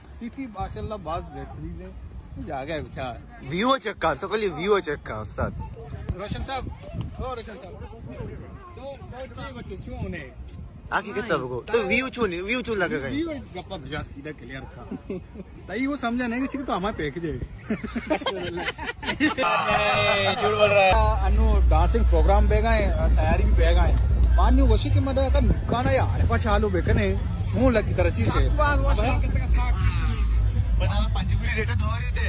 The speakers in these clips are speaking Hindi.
सिटी माशाल्लाह बाज बेहतरीन है जागा है अच्छा व्यू चेक कर तो कल व्यू चेक कर उस्ताद रोशन साहब ओ रोशन साहब तो चाहिए बस क्यों होने आके कितना बगो तो व्यू चू लगेगा व्यू गप्पा भेजा सीधा क्लियर था तई वो समझा नहीं कि तो हमारे पैक जे झूठ बोल रहा है अनु डांसिंग प्रोग्राम बेगाए तैयारी भी बेगाए मान्य वशी की मदद का नुकाना यार पा चालू बेकने फोन लगी तरह चीज है बता पंचपुरी रेट दो देते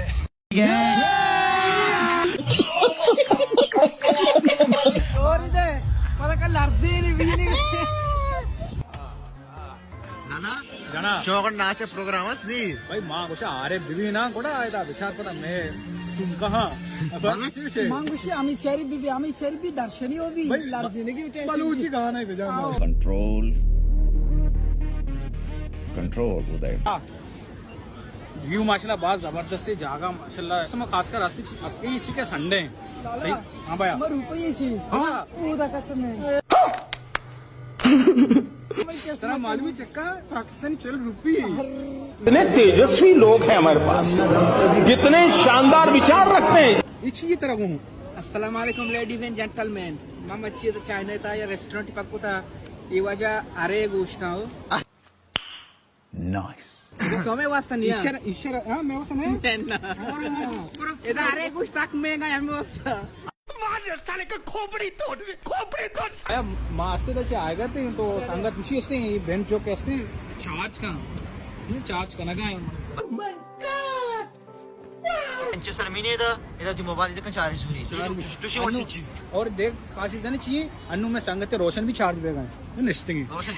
और इधर पता का लर्दी नहीं बिजली नाना जाना चौकड़ नाचे प्रोग्राम असली भाई माँ कुछ आरे बिबी ना कोड़ा आया था विचार पता मैं तुम कहाँ मांगुशी आम्ही शेरी बी दर्शनी होगी लाल जिंदगी बलूची कहाँ नहीं भेजा कंट्रोल उदय व्यू माशाल्लाह बहुत जबरदस्त है जागा माशाल्लाह इसमें खासकर रास्ते अच्छी के संडे सही हाँ भैया मर रुपये छी हाँ उदा कसम है तेरा मालूम है चक्का पाकिस्तान चल रुपी कितने तेजस्वी लोग हैं हमारे पास, कितने शानदार विचार रखते हैं। इच्छी तरह हूँ अस्सलाम वालेकुम लेडीज एंड जेंटलमैन मम अच्छी तो चाइना था या रेस्टोरेंट पक्को था ये वजह अरे गोश्त हो नाइस कमे वास्ता नहीं इशारा हाँ मैं वैसा नहीं इधर अरे गोश्त तक में गए हम वास्ता साले का खोपड़ी तोड़ मास्टर अच्छे आएगा तो संगत खुशी असते बेंच जो के असते चार्ज का का ना काय Manchester Mineda इधर जो मोबाइल इधर चार्ज हुई तुझे और चीज और देख काशी जाने चाहिए अन्नू में संगत रोशन भी चार्ज देगा निश्चित रोशन